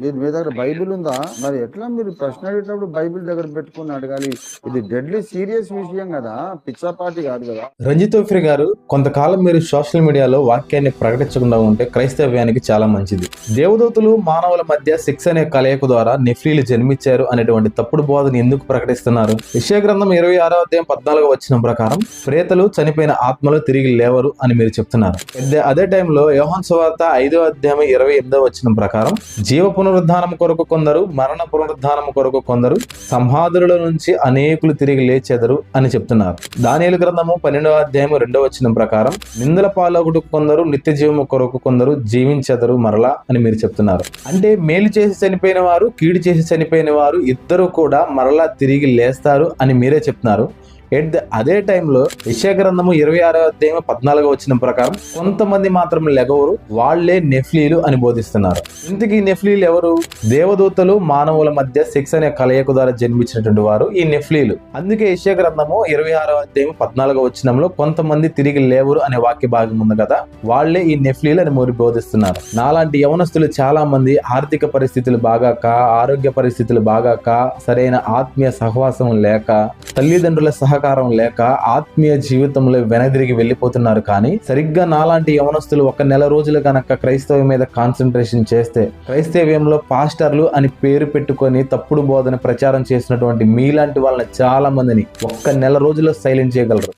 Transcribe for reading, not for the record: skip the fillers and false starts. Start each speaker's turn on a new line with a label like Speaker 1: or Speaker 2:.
Speaker 1: మీ దగ్గర బైబిల్ ఉందా? మరి ఎట్లా మీరు ప్రశ్న అడిగేటప్పుడు బైబిల్ దగ్గర పెట్టుకుని అడగాలి? ఇది డెడ్లీ సీరియస్ విషయం కదా, పిచ్చాపాటి కాదు కదా.
Speaker 2: రంజిత్ ఓఫ్రి గారు, కొంతకాలం మీరు సోషల్ మీడియాలో వాక్యాన్ని ప్రకటించకుండా ఉంటే క్రైస్తవ్యానికి చాలా మంచిది. దేవదూతలు మానవుల మధ్య సెక్స్ అనే కలయిక ద్వారా నెఫ్లీలు జన్మించారు అనేటువంటి తప్పుడు బోధన ఎందుకు ప్రకటిస్తున్నారు? యెషయా గ్రంథం 26వ అధ్యాయం 14వ వచనం ప్రకారం ప్రేతలు చనిపోయిన ఆత్మలు తిరిగి లేవరు అని మీరు చెప్తున్నారు. అదే టైంలో యోహాను సువార్త 5వ అధ్యాయం 28వ వచనం ప్రకారం జీవ పునరుద్ధానం కొరకు కొందరు, మరణ పునరుద్ధానం కొరకు కొందరు, సంహాదుల నుంచి అనేకులు తిరిగి లేచెదరు అని చెప్తున్నారు. దానియేలు గ్రంథము 12వ అధ్యాయం 2వ వచనం ప్రకారం నిందల పాలొకటి కొందరు, నిత్య జీవము కొరకు కొందరు జీవించెదరు మరలా అని మీరు చెప్తున్నారు. అంటే మేలు చేసి చనిపోయిన వారు, కీడు చేసి చనిపోయిన వారు ఇద్దరు కూడా మరలా తిరిగి లేస్తారు అని మీరే చెప్తున్నారు. అదే టైంలో యెషయా గ్రంథము 26వ అధ్యాయం 14వ వచనం ప్రకారం కొంతమంది మాత్రం లెగవరు, వాళ్లే నెఫ్లీలు అని బోధిస్తున్నారు. ఇంతకీ నెఫ్లీలు ఎవరు? దేవదూతలు మానవుల మధ్య సెక్స్ అనే కలయిక ద్వారా జన్మించినటువంటి వారు ఈ నెఫ్లీలు. అందుకే యెషయా గ్రంథము 26వ అధ్యాయం 14వ వచనంలో కొంతమంది తిరిగి లేవరు అనే వాక్య భాగం ఉంది కదా, వాళ్లే ఈ నెఫ్లీలు అని మీరు బోధిస్తున్నారు. నాలాంటి యవనస్తులు చాలా మంది ఆర్థిక పరిస్థితులు బాగాక, ఆరోగ్య పరిస్థితులు బాగాక, సరైన ఆత్మీయ సహవాసం లేక, తల్లిదండ్రుల సహకారం లేక ఆత్మీయ జీవితంలో వెనదిరిగి వెళ్ళిపోతున్నారు. కానీ సరిగ్గా నాలాంటి యవనస్తులు ఒక నెల రోజులు కనుక క్రైస్తవం మీద కాన్సన్ట్రేషన్ చేస్తే, క్రైస్తవ్యంలో పాస్టర్లు అని పేరు పెట్టుకొని తప్పుడు బోధన ప్రచారం చేసినటువంటి మీలాంటి వాళ్ళని చాలా మందిని ఒక్క నెల రోజుల్లో సైలెంట్ చేయగలరు.